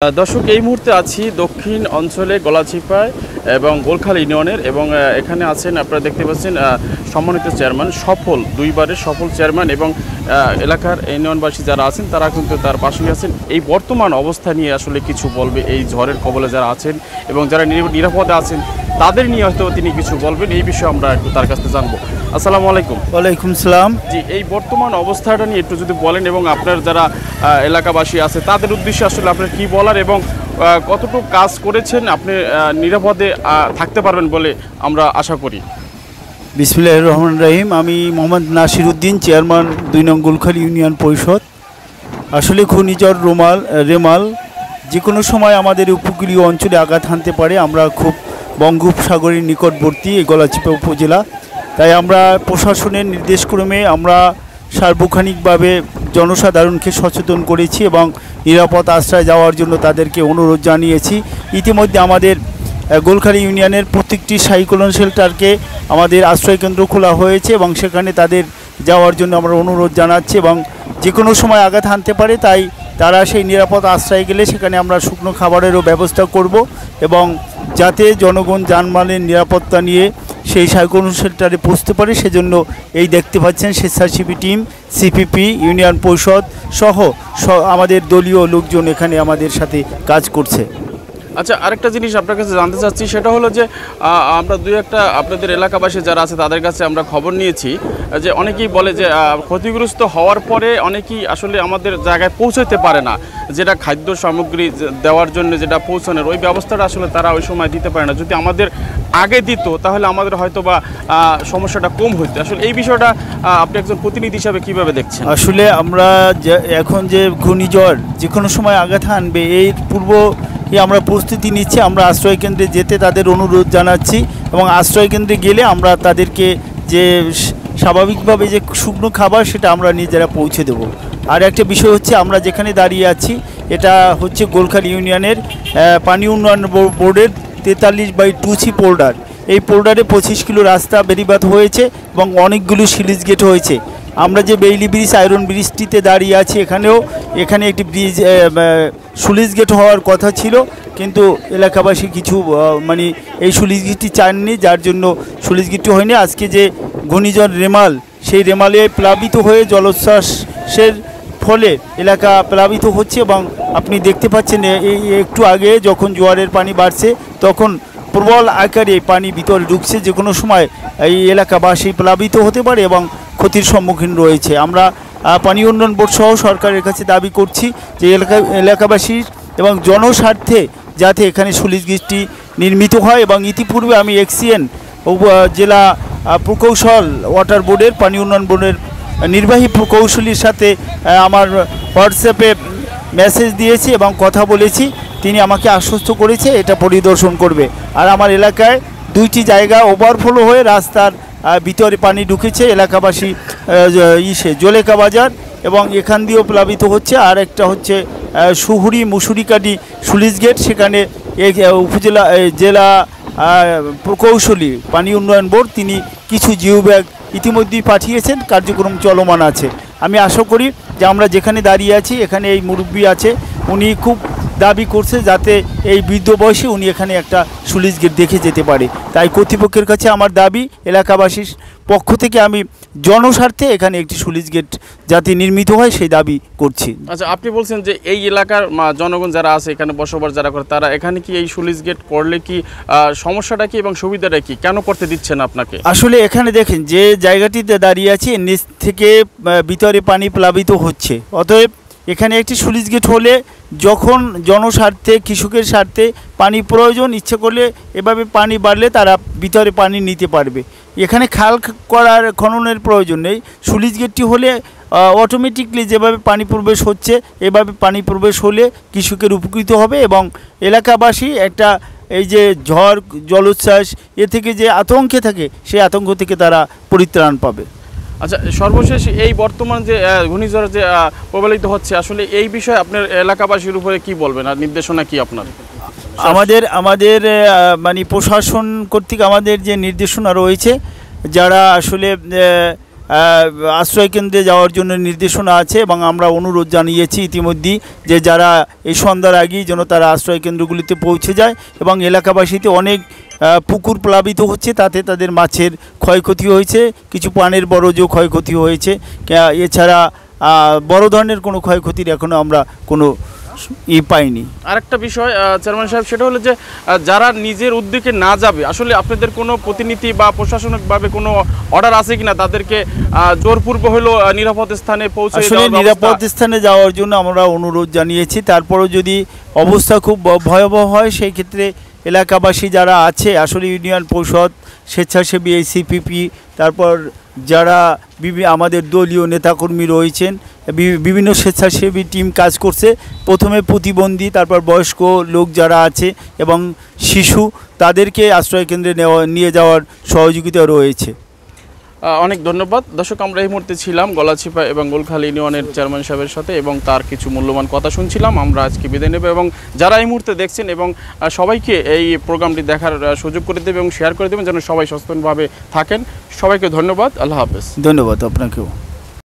দর্শক এই মুহূর্তে আছি দক্ষিণ অঞ্চলে গলাচিপায় এবং গোলখালী ইউনিয়নের এবং এখানে আছেন আপনারা দেখতে পাচ্ছেন সম্মানিত চেয়ারম্যান সফল দুইবারের সফল চেয়ারম্যান এবং এলাকার ইউনিয়নবাসী যারা আছেন তারা কিন্তু তার পাশেই আছেন। এই বর্তমান অবস্থা নিয়ে আসলে কিছু বলবে, এই ঝড়ের কবলে যারা আছেন এবং যারা নিরাপদে আছেন তাদের নিয়ে হয়তো তিনি কিছু বলবেন। এই বিষয়ে আমরা একটু তার কাছ থেকে জানবো। আসসালামু আলাইকুম। ওয়ালাইকুম সালাম। জি, এই বর্তমান অবস্থাটা নিয়ে একটু যদি বলেন এবং আপনার যারা এলাকাবাসী আছে তাদের উদ্দেশ্যে আসলে আপনার কি বলার এবং কতটুকু কাজ করেছেন আপনি নিরাপদে থাকতে পারবেন বলে আমরা আশা করি। বিসমিল্লাহির রহমানির রহিম। আমি মোহাম্মদ নাসির উদ্দিন, চেয়ারম্যান ২ নং গোলখালী ইউনিয়ন পরিষদ। আসলে ঘূর্ণিঝড় রেমাল যে কোনো সময় আমাদের উপকূলীয় অঞ্চলে আঘাত হানতে পারে। আমরা খুব বঙ্গোপসাগরের নিকটবর্তী এই গলাচিপা উপজেলা, তাই আমরা প্রশাসনের নির্দেশক্রমে আমরা সার্বক্ষণিকভাবে জনসাধারণকে সচেতন করেছি এবং নিরাপদ আশ্রয় যাওয়ার জন্য তাদেরকে অনুরোধ জানিয়েছি। ইতিমধ্যে আমাদের গোলখালী ইউনিয়নের প্রত্যেকটি সাইক্লোন শেল্টারকে আমাদের আশ্রয়কেন্দ্র খোলা হয়েছে এবং সেখানে তাদের যাওয়ার জন্য আমরা অনুরোধ জানাচ্ছি এবং যে কোনো সময় আঘাত হানতে পারে, তাই তারা সেই নিরাপদ আশ্রয় গেলে সেখানে আমরা শুকনো খাবারেরও ব্যবস্থা করব এবং যাতে জনগণ যানমালের নিরাপত্তা নিয়ে সেই সাইক্লোন শেল্টারে পৌঁছতে পারে সেজন্য এই দেখতে পাচ্ছেন স্বেচ্ছাসেবী টিম, সিপিপি, ইউনিয়ন পরিষদ সহ আমাদের দলীয় লোকজন এখানে আমাদের সাথে কাজ করছে। আচ্ছা, আরেকটা জিনিস আপনার কাছে জানতে চাচ্ছি, সেটা হলো যে আমরা দুই একটা আপনাদের এলাকাবাসী যারা আছে তাদের কাছে আমরা খবর নিয়েছি যে অনেকেই বলে যে ক্ষতিগ্রস্ত হওয়ার পরে অনেকেই আসলে আমাদের জায়গায় পৌঁছাতে পারে না, যেটা খাদ্য সামগ্রী দেওয়ার জন্য যেটা পৌঁছানোর ওই ব্যবস্থাটা আসলে তারা ওই সময় দিতে পারে না। যদি আমাদের আগে দিত তাহলে আমাদের হয়তো বা সমস্যাটা কম হইতো। আসলে এই বিষয়টা আপনি একজন প্রতিনিধি হিসাবে কীভাবে দেখছেন? আসলে আমরা এখন যে ঘূর্ণিঝড় যে কোনো সময় আঘাত হানবে এই পূর্ব আমরা প্রস্তুতি নিচ্ছি। আমরা আশ্রয়কেন্দ্রে যেতে তাদের অনুরোধ জানাচ্ছি এবং আশ্রয়কেন্দ্রে গেলে আমরা তাদেরকে যে স্বাভাবিকভাবে যে শুকনো খাবার সেটা আমরা নিজেরা পৌঁছে দেব। আর একটা বিষয় হচ্ছে আমরা যেখানে দাঁড়িয়ে আছি এটা হচ্ছে গোলখালী ইউনিয়নের পানি উন্নয়ন বোর্ডের 43/2C পোল্ডার। এই পোল্ডারে 25 কিলো রাস্তা বেরিবাদ হয়েছে এবং অনেকগুলো স্লুইস গেট হয়েছে। আমরা যে বেইলি ব্রিজ আয়রন ব্রিজটিতে দাঁড়িয়ে আছি এখানে একটি ব্রিজ স্লুইস গেট হওয়ার কথা ছিল, কিন্তু এলাকাবাসী কিছু এই স্লুইস গেটটি চাননি, যার জন্য স্লুইস গেটটি হয়নি। আজকে যে ঘূর্ণিঝড় রেমাল, সেই রেমালে প্লাবিত হয়ে জলোচ্ছ্বাসের ফলে এলাকা প্লাবিত হচ্ছে এবং আপনি দেখতে পাচ্ছেন এই একটু আগে যখন জোয়ারের পানি বাড়ছে তখন প্রবল আকারে পানি ভিতরে ঢুকছে। যে কোনো সময় এই এলাকাবাসী প্লাবিত হতে পারে এবং ক্ষতির সম্মুখীন রয়েছে। আমরা পানি উন্নয়ন বোর্ড সহ সরকারের কাছে দাবি করছি যে এলাকাবাসীর এবং জনস্বার্থে যাতে এখানে স্লুইস গেটটি নির্মিত হয় এবং ইতিপূর্বে আমি এক্সিএন জেলা প্রকৌশল ওয়াটার বোর্ডের পানি উন্নয়ন বোর্ডের নির্বাহী প্রকৌশলীর সাথে আমার হোয়াটসঅ্যাপে মেসেজ দিয়েছি এবং কথা বলেছি। তিনি আমাকে আশ্বস্ত করেছে এটা পরিদর্শন করবে। আর আমার এলাকায় 2টি জায়গা ওভারফ্লো হয়ে রাস্তার ভিতরে পানি ঢুকেছে, এলাকাবাসী জলেকা বাজার এবং এখান দিয়েও প্লাবিত হচ্ছে। আর একটা হচ্ছে সুহুরি মুসুরিকাটি স্লুইস গেট, সেখানে উপজেলা জেলা প্রকৌশলী পানি উন্নয়ন বোর্ড তিনি কিছু জিও ব্যাগ ইতিমধ্যেই পাঠিয়েছেন, কার্যক্রম চলমান আছে। আমি আশা করি যে আমরা যেখানে দাঁড়িয়ে আছি এখানে এই মুরব্বী আছে, উনি খুব দাবি করছে যাতে এই বৃদ্ধ বয়সে উনি এখানে একটা স্লুইস গেট দেখে যেতে পারে। তাই কর্তৃপক্ষের কাছে আমার দাবি, এলাকাবাসীর পক্ষ থেকে আমি জনস্বার্থে এখানে একটি স্লুইস গেট যাতে নির্মিত হয় সেই দাবি করছি। আচ্ছা, আপনি বলছেন যে এই এলাকার জনগণ যারা আছে এখানে বসবাস যারা করে তারা এখানে কি এই স্লুইস গেট করলে কি সমস্যাটা কি এবং সুবিধাটা কি, কেন করতে দিচ্ছেন আপনাকে? আসলে এখানে দেখেন যে জায়গাটিতে দাঁড়িয়ে আছি নিচ থেকে ভিতরে পানি প্লাবিত হচ্ছে, অতএব এখানে একটি স্লুইস গেট হলে যখন জনস্বার্থে কৃষকের স্বার্থে পানি প্রয়োজন, ইচ্ছে করলে এভাবে পানি বাড়লে তারা ভিতরে পানি নিতে পারবে। এখানে খাল করার খননের প্রয়োজন নেই। স্লুইস গেটটি হলে অটোমেটিকলি যেভাবে পানি প্রবেশ হচ্ছে এভাবে পানি প্রবেশ হলে কৃষকের উপকৃত হবে এবং এলাকাবাসী একটা এই যে ঝড় জলোচ্ছ্বাস এ থেকে যে আতঙ্কে থাকে সেই আতঙ্ক থেকে তারা পরিত্রাণ পাবে। আচ্ছা, সর্বশেষ এই বর্তমান যে ঘূর্ণিঝড় যে প্রবলিত হচ্ছে আসলে এই বিষয়ে আপনার এলাকাবাসীর উপরে কি বলবেন আর নির্দেশনা কি আপনার? আমাদের প্রশাসন কর্তৃক আমাদের যে নির্দেশনা রয়েছে, যারা আসলে আশ্রয় কেন্দ্রে যাওয়ার জন্য নির্দেশনা আছে এবং আমরা অনুরোধ জানিয়েছি ইতিমধ্যেই যে যারা এই সন্ধ্যার আগেই যেন তারা আশ্রয় কেন্দ্রগুলিতে পৌঁছে যায় এবং এলাকাবাসীতে অনেক পুকুর প্লাবিত হচ্ছে, তাতে তাদের মাছের ক্ষয়ক্ষতি হয়েছে, কিছু প্রাণের বড়জো ক্ষয়ক্ষতি হয়েছে। এছাড়া বড় ধরনের কোনো ক্ষয়ক্ষতির এখনও আমরা কোনো পাইনি। আরেকটা বিষয় চেয়ারম্যান সাহেব, সেটা হলো যে যারা নিজের উদ্যোগে না যাবে, আসলে আপনাদের কোনো প্রতিনিধি বা প্রশাসনিকভাবে কোনো অর্ডার আছে কিনা তাদেরকে জোরপূর্ব হলো নিরাপদ স্থানে পৌঁছে আসলে নিরাপদ স্থানে যাওয়ার জন্য আমরা অনুরোধ জানিয়েছি। তারপরও যদি অবস্থা খুব ভয়াবহ হয় সেই ক্ষেত্রে এলাকাবাসী যারা আছে, আসলে ইউনিয়ন পরিষদ, স্বেচ্ছাসেবী সিপিপি, তারপর যারা আমাদের দলীয় নেতাকর্মী রয়েছেন, বিভিন্ন স্বেচ্ছাসেবী টিম কাজ করছে। প্রথমে প্রতিবন্ধী, তারপর বয়স্ক লোক যারা আছে এবং শিশু, তাদেরকে আশ্রয়কেন্দ্রে নিয়ে যাওয়ার সহযোগিতা রয়েছে। অনেক ধন্যবাদ। দর্শক, আমরা এই মুহূর্তে ছিলাম গলাচিপা এবং গোলখালী ইউনিয়নের চেয়ারম্যান সাহেবের সাথে এবং তার কিছু মূল্যবান কথা শুনছিলাম। আমরা আজকে বিদায় নেব এবং যারা এই মুহূর্তে দেখছেন এবং সবাইকে এই প্রোগ্রামটি দেখার সুযোগ করে দেবে এবং শেয়ার করে দেবেন যেন সবাই সচেতনভাবে থাকেন। সবাইকে ধন্যবাদ। আল্লাহ হাফেজ। ধন্যবাদ আপনাকেও।